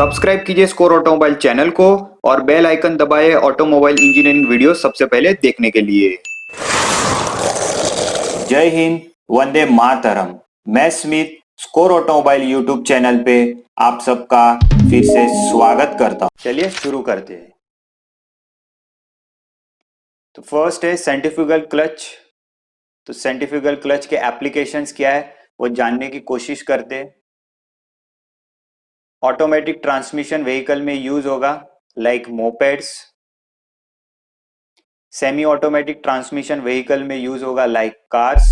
Subscribe कीजिए score automobile channel को और बेल आइकन दबाएं ऑटोमोबाइल इंजीनियरिंग वीडियो सबसे पहले देखने के लिए। जय हिंद, वंदे मातरम। मैं Smith score automobile YouTube channel पे आप सबका फिर से स्वागत करता हूं। चलिए शुरू करते हैं। तो फर्स्ट है सेंट्रीफ्यूगल क्लच। तो सेंट्रीफ्यूगल क्लच के एप्लीकेशंस क्या है वो जानने की कोशिश करते हैं। ऑटोमेटिक ट्रांसमिशन व्हीकल में यूज होगा like mopeds. Semi automatic transmission vehicle में यूज होगा like cars.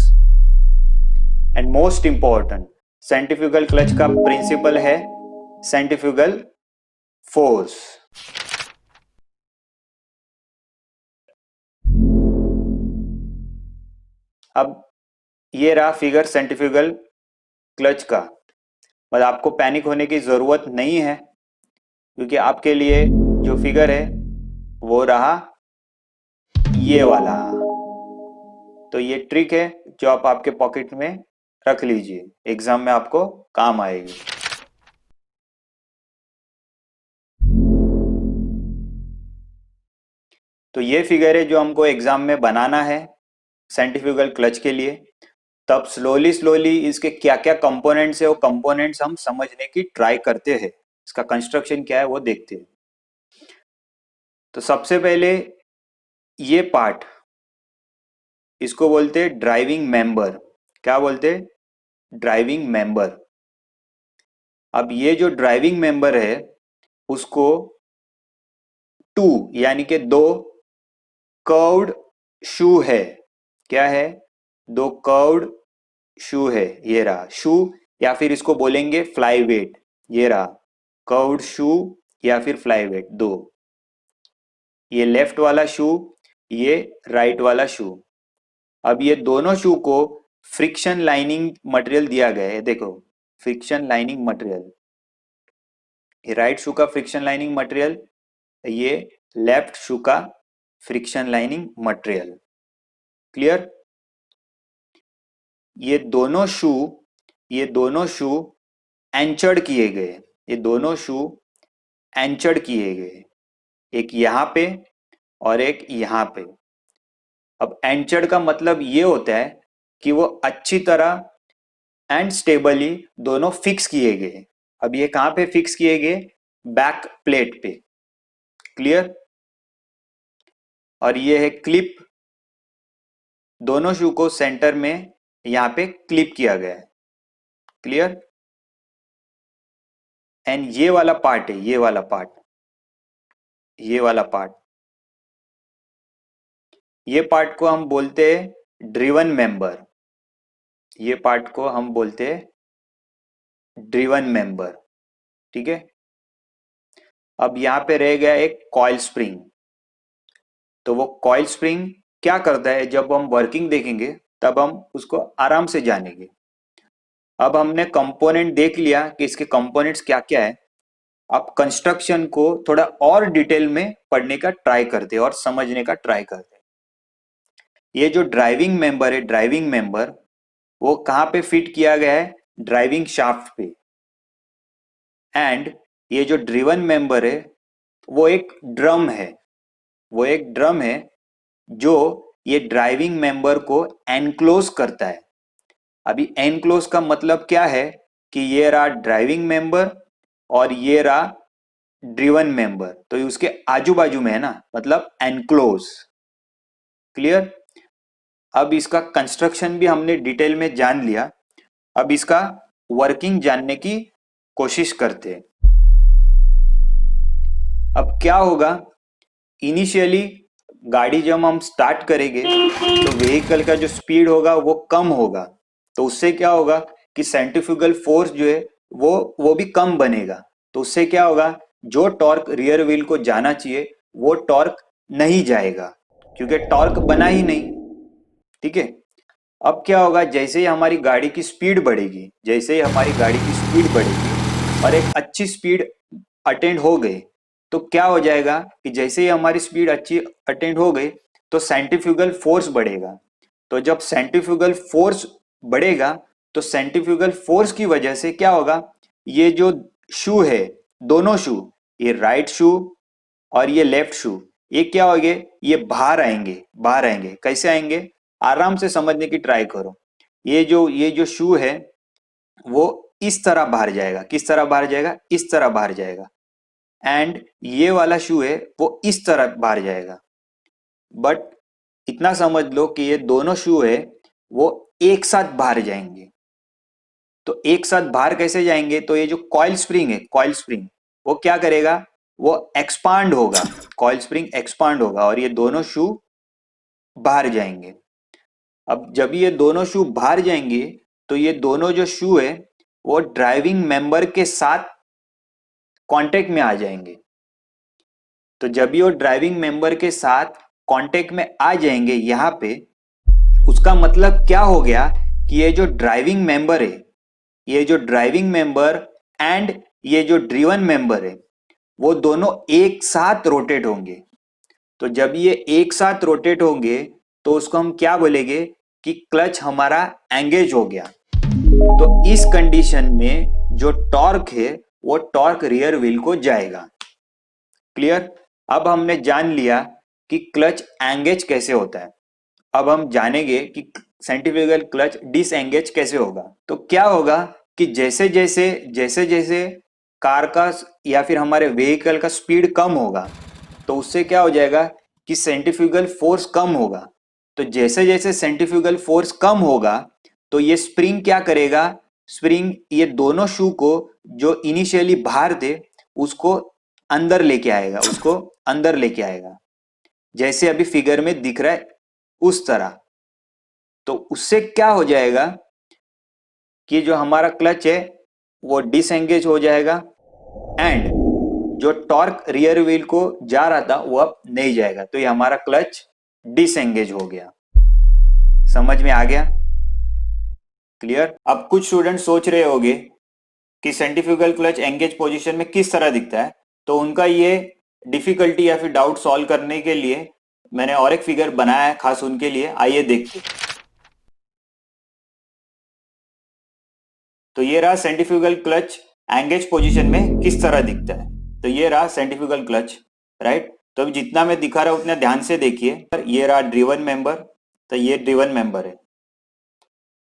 And most important, centrifugal clutch का प्रिंसिपल है सेंट्रीफ्यूगल फोर्स। अब ये रहा फिगर सेंट्रीफ्यूगल क्लच का। बस आपको पैनिक होने की जरूरत नहीं है क्योंकि आपके लिए जो फिगर है वो रहा ये वाला। तो ये ट्रिक है जो आप आपके पॉकेट में रख लीजिए, एग्जाम में आपको काम आएगी। तो ये फिगर है जो हमको एग्जाम में बनाना है सेंट्रीफ्यूगल क्लच के लिए। तब स्लोली इसके क्या क्या कंपोनेंट्स है वो कंपोनेंट्स हम समझने की ट्राई करते हैं। इसका कंस्ट्रक्शन क्या है वो देखते हैं। तो सबसे पहले ये पार्ट, इसको बोलते हैं ड्राइविंग मेंबर। क्या बोलते हैं? Driving member. अब ये जो ड्राइविंग मेंबर है उसको टू यानी कि दो कर्व्ड शू है। क्या है? दो कर्व्ड शू है। ये रहा शू, या फिर इसको बोलेंगे फ्लाई वेट। ये रहा कर्व्ड शू या फिर फ्लाई वेट, दो। ये लेफ्ट वाला शू, ये राइट वाला शू। अब ये दोनों शू को फ्रिक्शन लाइनिंग मटेरियल दिया गया है। देखो फ्रिक्शन लाइनिंग मटेरियल, ये राइट शू का फ्रिक्शन लाइनिंग मटेरियल, ये लेफ्ट शू का फ्रिक्शन लाइनिंग मटेरियल। क्लियर? ये दोनों शू एंचर्ड किए गए। ये दोनों शू एंचर्ड किए गए, एक यहां पे और एक यहां पे। अब एंचर्ड का मतलब ये होता है कि वो अच्छी तरह एंड स्टेबली दोनों फिक्स किए गए। अब ये कहां पे फिक्स किए गए? बैक प्लेट पे। क्लियर? और ये है क्लिप। दोनों शू को सेंटर में यहां पे क्लिप किया गया है। क्लियर? एंड ये वाला पार्ट है, ये वाला पार्ट, ये वाला पार्ट, ये पार्ट को हम बोलते हैं ड्रिवन मेंबर। ये पार्ट को हम बोलते हैं ड्रिवन मेंबर। ठीक है? अब यहां पे रह गया एक कॉइल स्प्रिंग। तो वो कॉइल स्प्रिंग क्या करता है जब हम वर्किंग देखेंगे तब हम उसको आराम से जानेंगे। अब हमने कंपोनेंट देख लिया कि इसके कंपोनेंट्स क्या क्या है। अब कंस्ट्रक्शन को थोड़ा और डिटेल में पढ़ने का ट्राई करते हैं और समझने का ट्राई करते हैं। ये जो ड्राइविंग मेंबर है, ड्राइविंग मेंबर वो कहां पे फिट किया गया है? ड्राइविंग शाफ्ट पे। एंड ये जो ड्रिवन मेंबर है वो एक ड्रम है। वो एक ड्रम है जो ये ड्राइविंग मेंबर को एनक्लोज करता है। अभी एनक्लोज का मतलब क्या है कि ये रहा ड्राइविंग मेंबर और ये रहा ड्रिवन मेंबर, तो ये उसके आजू बाजू में है ना, मतलब एनक्लोज। क्लियर? अब इसका कंस्ट्रक्शन भी हमने डिटेल में जान लिया। अब इसका वर्किंग जानने की कोशिश करते हैं। अब क्या होगा, इनिशियली गाड़ी जब हम स्टार्ट करेंगे तो व्हीकल का जो स्पीड होगा वो कम होगा। तो उससे क्या होगा कि सेंट्रीफ्यूगल फोर्स जो है वो भी कम बनेगा। तो उससे क्या होगा, जो टॉर्क रियर व्हील को जाना चाहिए वो टॉर्क नहीं जाएगा क्योंकि टॉर्क बना ही नहीं। ठीक है? अब क्या होगा, जैसे ही हमारी गाड़ी की स्पीड बढ़ेगी, जैसे ही हमारी गाड़ी की स्पीड बढ़ेगी और एक अच्छी स्पीड अटेंड हो गई, तो क्या हो जाएगा कि जैसे ही हमारी स्पीड अच्छी अटेंड हो गई तो सेंट्रीफ्यूगल फोर्स बढ़ेगा। तो जब सेंट्रीफ्यूगल फोर्स बढ़ेगा तो सेंट्रीफ्यूगल फोर्स की वजह से क्या होगा, ये जो शू है दोनों शू, ये राइट शू और ये लेफ्ट शू, ये क्या हो गए, ये बाहर आएंगे, बाहर आएंगे। कैसे आएंगे, आराम से समझने की ट्राई करो। ये जो शू है वो इस तरह बाहर जाएगा, किस तरह बाहर जाएगा, इस तरह बाहर जाएगा। एंड ये वाला शू है वो इस तरह बाहर जाएगा। बट इतना समझ लो कि ये दोनों शू है वो एक साथ बाहर जाएंगे। तो एक साथ बाहर कैसे जाएंगे, तो ये जो कॉइल स्प्रिंग है, कॉइल स्प्रिंग वो क्या करेगा, वो एक्सपांड होगा, कॉइल स्प्रिंग एक्सपांड होगा और ये दोनों शू बाहर जाएंगे। अब जब ये दोनों शू बाहर जाएंगे तो ये दोनों जो शू है वो ड्राइविंग मेंबर के साथ कांटेक्ट में आ जाएंगे। तो जब ये ड्राइविंग मेंबर के साथ कांटेक्ट में आ जाएंगे यहाँ पे, उसका मतलब क्या हो गया कि ये जो ड्राइविंग मेंबर है, ये जो ड्राइविंग मेंबर एंड ये जो ड्रिवन मेंबर है वो दोनों एक साथ रोटेट होंगे। तो जब ये एक साथ रोटेट होंगे तो उसको हम क्या बोलेंगे कि क्लच हमारा एंगेज हो गया। तो इस कंडीशन में जो टॉर्क है वो टॉर्क रियर व्हील को जाएगा। क्लियर। अब हमने जान लिया कि क्लच एंगेज कैसे होता है। अब हम जानेंगे कि सेंट्रीफ्यूगल क्लच डिसएंगेज कैसे होगा। तो क्या होगा कि जैसे जैसे कार का या फिर हमारे व्हीकल का स्पीड कम होगा तो उससे क्या हो जाएगा कि सेंट्रीफ्यूगल फोर्स कम होगा। तो जैसे जैसे सेंट्रीफ्यूगल फोर्स कम होगा तो ये स्प्रिंग क्या करेगा, स्प्रिंग ये दोनों शू को जो इनिशियली बाहर थे उसको अंदर लेके आएगा, उसको अंदर लेके आएगा, जैसे अभी फिगर में दिख रहा है उस तरह। तो उससे क्या हो जाएगा कि जो हमारा क्लच है वो डिसएंगेज हो जाएगा एंड जो टॉर्क रियर व्हील को जा रहा था वो अब नहीं जाएगा। तो ये हमारा क्लच डिसएंगेज हो गया। समझ में आ गया? क्लियर। अब कुछ स्टूडेंट सोच रहे होंगे कि सेंट्रीफ्यूगल क्लच एंगेज पोजीशन में किस तरह दिखता है, तो उनका ये डिफिकल्टी या फिर डाउट सॉल्व करने के लिए मैंने और एक फिगर बनाया है खास उनके लिए। आइए देखते। तो ये रहा सेंट्रीफ्यूगल क्लच एंगेज पोजीशन में किस तरह दिखता है। तो ये रहा सेंट्रीफ्यूगल क्लच, राइट। तो अभी जितना मैं दिखा रहा हूं उतना ध्यान से देखिए। ये रहा ड्रिवन मेंबर, तो ये ड्रिवन मेंबर है,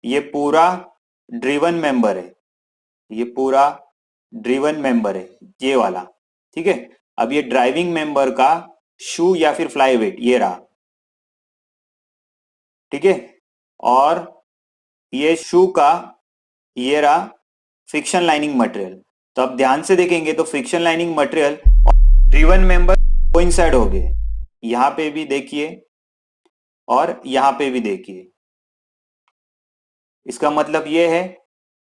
ये पूरा ड्रिवन मेंबर है, ये पूरा ड्रिवन मेंबर है, ये वाला, ठीक है। अब ये ड्राइविंग मेंबर का शू या फिर फ्लाईवेट ये रहा, ठीक है। और ये शू का ये रहा फ्रिक्शन लाइनिंग मटेरियल। तो अब ध्यान से देखेंगे तो फ्रिक्शन लाइनिंग मटेरियल और ड्रिवन मेंबर कोइंसाइड हो गए। यहां पे भी देखिए और यहां पे भी देखिए। इसका मतलब ये है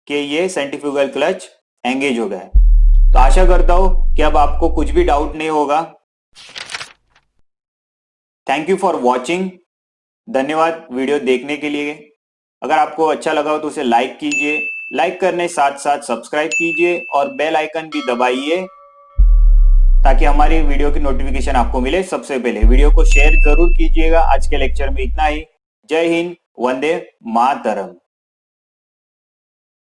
कि ये सेंट्रीफ्यूगल क्लच एंगेज हो गया है। तो आशा करता हूं कि अब आपको कुछ भी डाउट नहीं होगा। Thank you for watching. धन्यवाद वीडियो देखने के लिए। अगर आपको अच्छा लगा हो तो उसे लाइक कीजिए, लाइक करने साथ साथ सब्सक्राइब कीजिए और बेल आइकन भी दबाइए ताकि हमारी वीडियो की नोटिफिकेशन आपको मिले सबसे पहले। वीडियो को शेयर जरूर कीजिएगा। आज के लेक्चर में इतना ही। जय हिंद, वंदे मातरम।